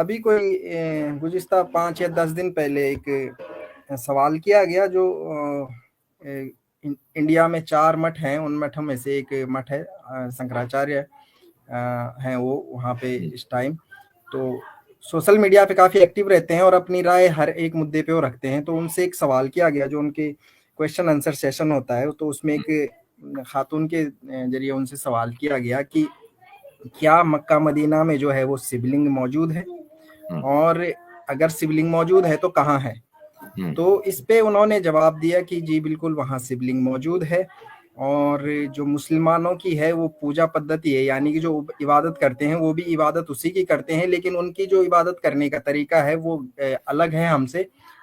ابھی کوئی گزشتہ 5 یا 10 دن پہلے ایک سوال کیا گیا جو انڈیا میں 4 مٹھ ہیں، ان مٹھوں میں سے ایک مٹھ ہے شنکراچاریہ ہیں وہ وہاں پہ اس ٹائم، تو سوشل میڈیا پہ کافی ایکٹیو رہتے ہیں اور اپنی رائے ہر ایک مدعے پہ وہ رکھتے ہیں. تو ان سے ایک سوال کیا گیا جو ان کے کویشچن آنسر سیشن ہوتا ہے، تو اس میں ایک خاتون کے ذریعے ان سے سوال کیا گیا کہ کیا مکہ مدینہ میں جو ہے وہ شیولنگ موجود ہے، اور اگر شیولنگ موجود ہے تو کہاں ہے. تو اس پہ انہوں نے جواب دیا کہ جی بالکل وہاں شیولنگ موجود ہے، اور جو مسلمانوں کی ہے وہ پوجا پدھتی ہے، یعنی کہ جو عبادت کرتے ہیں وہ بھی عبادت اسی کی کرتے ہیں، لیکن ان کی جو عبادت کرنے کا طریقہ ہے وہ الگ ہے ہم سے،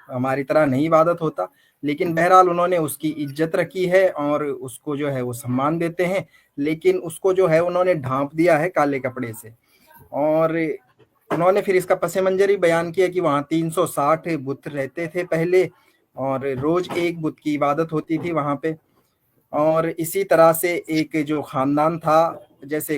ہماری طرح نہیں عبادت ہوتا. لیکن بہرحال انہوں نے اس کی عزت رکھی ہے اور اس کو جو ہے وہ سمان دیتے ہیں، لیکن اس کو جو ہے انہوں نے ڈھانپ دیا ہے کالے کپڑے سے. اور انہوں نے پھر اس کا پس منظر ہی بیان کیا کہ وہاں 360 بت رہتے تھے پہلے، اور روز ایک بت کی عبادت ہوتی تھی وہاں پہ. اور اسی طرح سے ایک جو خاندان تھا، جیسے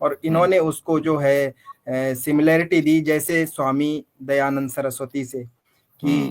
اور انہوں نے اس کو جو ہے سملیرٹی دی جیسے سوامی دیانند سرسوتی سے، کہ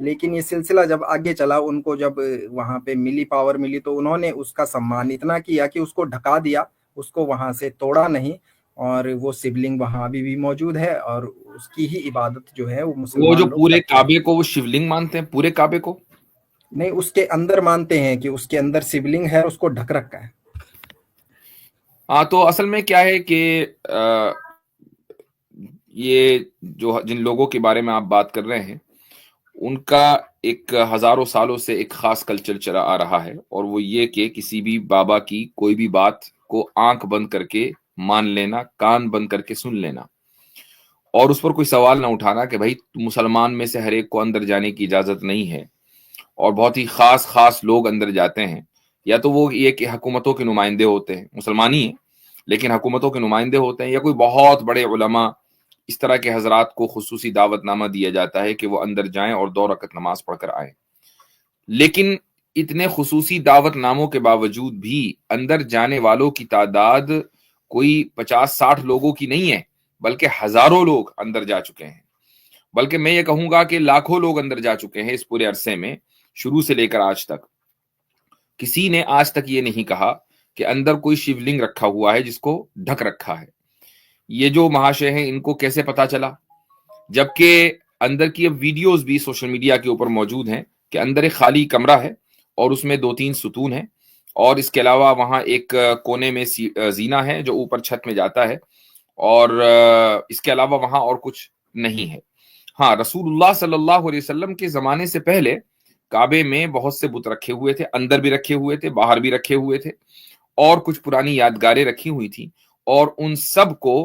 لیکن یہ سلسلہ جب آگے چلا، ان کو جب وہاں پہ ملی پاور ملی، تو انہوں نے اس کا سمان اتنا کیا کہ اس کو ڈھکا دیا، اس کو وہاں سے توڑا نہیں، اور وہ شیولنگ وہاں ابھی بھی موجود ہے، اور اس کی ہی عبادت جو ہے وہ مسلمان جو لوگ پورے کرتے ہیں. کعبے کو وہ شیولنگ مانتے ہیں، پورے کعبے کو نہیں، اس کے اندر مانتے ہیں کہ اس کے اندر شیولنگ ہے، اس کو ڈھک رکھا ہے. ہاں، تو اصل میں کیا ہے کہ یہ جو جن لوگوں کے بارے میں آپ بات کر رہے ہیں، ان کا ایک ہزاروں سالوں سے ایک خاص کلچر چلا آ رہا ہے، اور وہ یہ کہ کسی بھی بابا کی کوئی بھی بات کو آنکھ بند کر کے مان لینا، کان بند کر کے سن لینا، اور اس پر کوئی سوال نہ اٹھانا کہ بھائی مسلمان میں سے ہر ایک کو اندر جانے کی اجازت نہیں ہے، اور بہت ہی خاص خاص لوگ اندر جاتے ہیں، یا تو وہ یہ کہ حکومتوں کے نمائندے ہوتے ہیں، مسلمان ہی ہیں لیکن حکومتوں کے نمائندے ہوتے ہیں، یا کوئی بہت بڑے علماء، اس طرح کے حضرات کو خصوصی دعوت نامہ دیا جاتا ہے کہ وہ اندر جائیں اور 2 رکعت نماز پڑھ کر آئیں. لیکن اتنے خصوصی دعوت ناموں کے باوجود بھی اندر جانے والوں کی تعداد کوئی 50-60 لوگوں کی نہیں ہے، بلکہ ہزاروں لوگ اندر جا چکے ہیں، بلکہ میں یہ کہوں گا کہ لاکھوں لوگ اندر جا چکے ہیں اس پورے عرصے میں، شروع سے لے کر آج تک. کسی نے آج تک یہ نہیں کہا کہ اندر کوئی شیولنگ رکھا ہوا ہے جس کو ڈھک رکھا ہے. یہ جو مہاشے ہیں ان کو کیسے پتا چلا؟ جبکہ اندر کی اب ویڈیوز بھی سوشل میڈیا کے اوپر موجود ہیں کہ اندر ایک خالی کمرہ ہے اور اس میں 2-3 ستون ہیں، اور اس کے علاوہ وہاں ایک کونے میں زینہ ہے جو اوپر چھت میں جاتا ہے، اور اس کے علاوہ وہاں اور کچھ نہیں ہے. ہاں، رسول اللہ صلی اللہ علیہ وسلم کے زمانے سے پہلے کعبے میں بہت سے بت رکھے ہوئے تھے، اندر بھی رکھے ہوئے تھے، باہر بھی رکھے ہوئے تھے، اور کچھ پرانی یادگاریں رکھی ہوئی تھیں، اور ان سب کو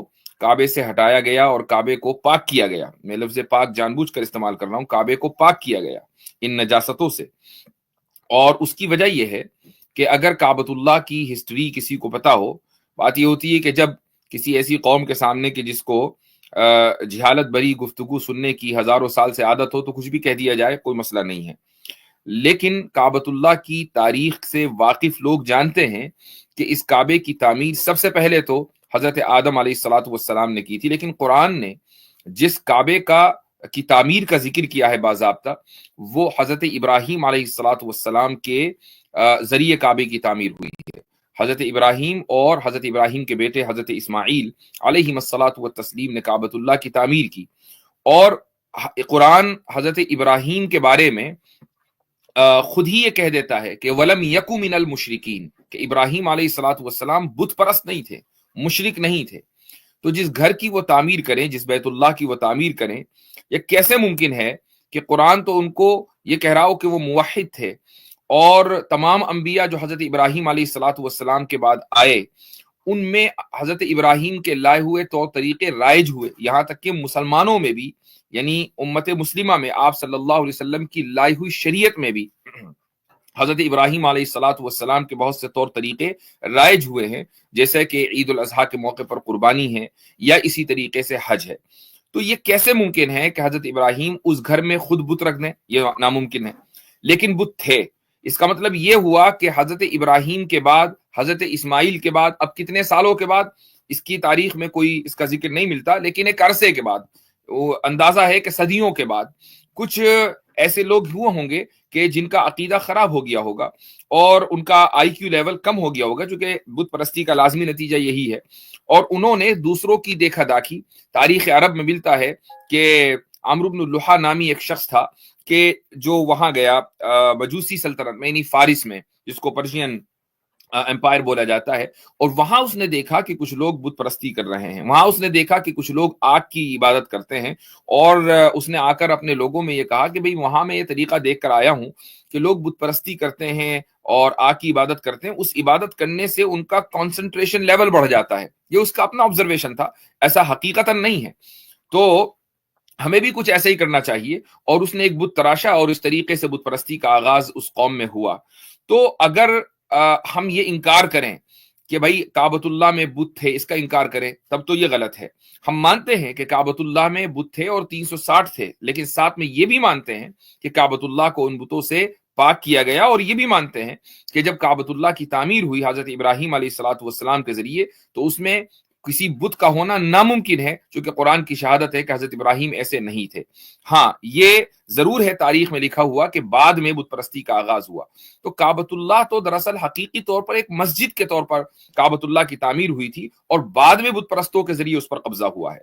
کعبے سے ہٹایا گیا اور کعبے کو پاک کیا گیا. میں لفظ پاک جان بوجھ کر استعمال کر رہا ہوں، کعبے کو پاک کیا گیا ان نجاستوں سے. اور اس کی وجہ یہ ہے کہ اگر کعبۃ اللہ کی ہسٹری کسی کو پتا ہو، بات یہ ہوتی ہے کہ جب کسی ایسی قوم کے سامنے کہ جس کو جہالت بری گفتگو سننے کی ہزاروں سال سے عادت ہو، تو کچھ بھی کہہ دیا جائے، کوئی مسئلہ نہیں ہے. لیکن کعبۃ اللہ کی تاریخ سے واقف لوگ جانتے ہیں کہ اس کعبے کی تعمیر سب سے پہلے تو حضرت آدم علیہ الصلوۃ والسلام نے کی تھی، لیکن قرآن نے جس کعبے کی تعمیر کا ذکر کیا ہے باضابطہ، وہ حضرت ابراہیم علیہ الصلوۃ والسلام کے ذریعے کعبے کی تعمیر ہوئی ہے. حضرت ابراہیم اور حضرت ابراہیم کے بیٹے حضرت اسماعیل علیہ الصلوۃ والتسلیم نے کعبۃ اللہ کی تعمیر کی. اور قرآن حضرت ابراہیم کے بارے میں خود ہی یہ کہہ دیتا ہے کہ وَلَمْ يَكُ مِنَ الْمُشْرِكِينَ، کہ ابراہیم علیہ الصلوۃ والسلام بت پرست نہیں تھے، مشرک نہیں تھے. تو جس گھر کی وہ تعمیر کریں، جس بیت اللہ کی وہ تعمیر کریں، یہ کیسے ممکن ہے کہ قرآن تو ان کو یہ کہہ رہا ہو کہ وہ موحد تھے، اور تمام انبیاء جو حضرت ابراہیم علیہ الصلوۃ والسلام کے بعد آئے، ان میں حضرت ابراہیم کے لائے ہوئے طور طریقے رائج ہوئے، یہاں تک کہ مسلمانوں میں بھی، یعنی امت مسلمہ میں آپ صلی اللہ علیہ وسلم کی لائی ہوئی شریعت میں بھی حضرت ابراہیم علیہ الصلوۃ والسلام کے بہت سے طور طریقے رائج ہوئے ہیں، جیسے کہ عید الاضحیٰ کے موقع پر قربانی ہے یا اسی طریقے سے حج ہے۔ تو یہ کیسے ممکن ہے کہ حضرت ابراہیم اس گھر میں خود بت رکھ دیں؟ یہ ناممکن ہے، لیکن بت تھے۔ اس کا مطلب یہ ہوا کہ حضرت ابراہیم کے بعد، حضرت اسماعیل کے بعد، اب کتنے سالوں کے بعد اس کی تاریخ میں کوئی اس کا ذکر نہیں ملتا، لیکن ایک عرصے کے بعد، وہ اندازہ ہے کہ صدیوں کے بعد، کچھ ایسے لوگ ہوئے ہوں گے کہ جن کا عقیدہ خراب ہو گیا ہوگا اور ان کا آئی کیو لیول کم ہو گیا ہوگا، چونکہ بت پرستی کا لازمی نتیجہ یہی ہے، اور انہوں نے دوسروں کی دیکھا داکھی۔ تاریخ عرب میں ملتا ہے کہ عمرو بن اللحا نامی ایک شخص تھا کہ جو وہاں گیا مجوسی سلطنت میں، یعنی فارس میں، جس کو پرشین امپائر بولا جاتا ہے، اور وہاں اس نے دیکھا کہ کچھ لوگ بت پرستی کر رہے ہیں، وہاں اس نے دیکھا کہ کچھ لوگ آگ کی عبادت کرتے ہیں، اور اس نے آ کر اپنے لوگوں میں یہ کہا کہ بھئی وہاں میں یہ طریقہ دیکھ کر آیا ہوں کہ لوگ بت پرستی کرتے ہیں اور آگ کی عبادت کرتے ہیں، اس عبادت کرنے سے ان کا کانسنٹریشن لیول بڑھ جاتا ہے۔ یہ اس کا اپنا آبزرویشن تھا، ایسا حقیقتاً نہیں ہے۔ تو ہمیں بھی کچھ ایسا ہی کرنا چاہیے، اور اس نے ایک بت تراشا اور اس طریقے سے بت پرستی کا آغاز اس قوم میں ہوا۔ تو اگر ہم یہ انکار کریں کہ بھائی کعبۃ اللہ میں بت تھے، اس کا انکار کریں، تب تو یہ غلط ہے۔ ہم مانتے ہیں کہ کعبۃ اللہ میں بت تھے اور 360 تھے، لیکن ساتھ میں یہ بھی مانتے ہیں کہ کعبۃ اللہ کو ان بتوں سے پاک کیا گیا، اور یہ بھی مانتے ہیں کہ جب کعبۃ اللہ کی تعمیر ہوئی حضرت ابراہیم علیہ الصلوۃ والسلام کے ذریعے، تو اس میں کسی بت کا ہونا ناممکن ہے، چونکہ قرآن کی شہادت ہے کہ حضرت ابراہیم ایسے نہیں تھے۔ ہاں، یہ ضرور ہے تاریخ میں لکھا ہوا کہ بعد میں بت پرستی کا آغاز ہوا۔ تو کعبۃ اللہ تو دراصل حقیقی طور پر ایک مسجد کے طور پر کعبۃ اللہ کی تعمیر ہوئی تھی، اور بعد میں بت پرستوں کے ذریعے اس پر قبضہ ہوا ہے۔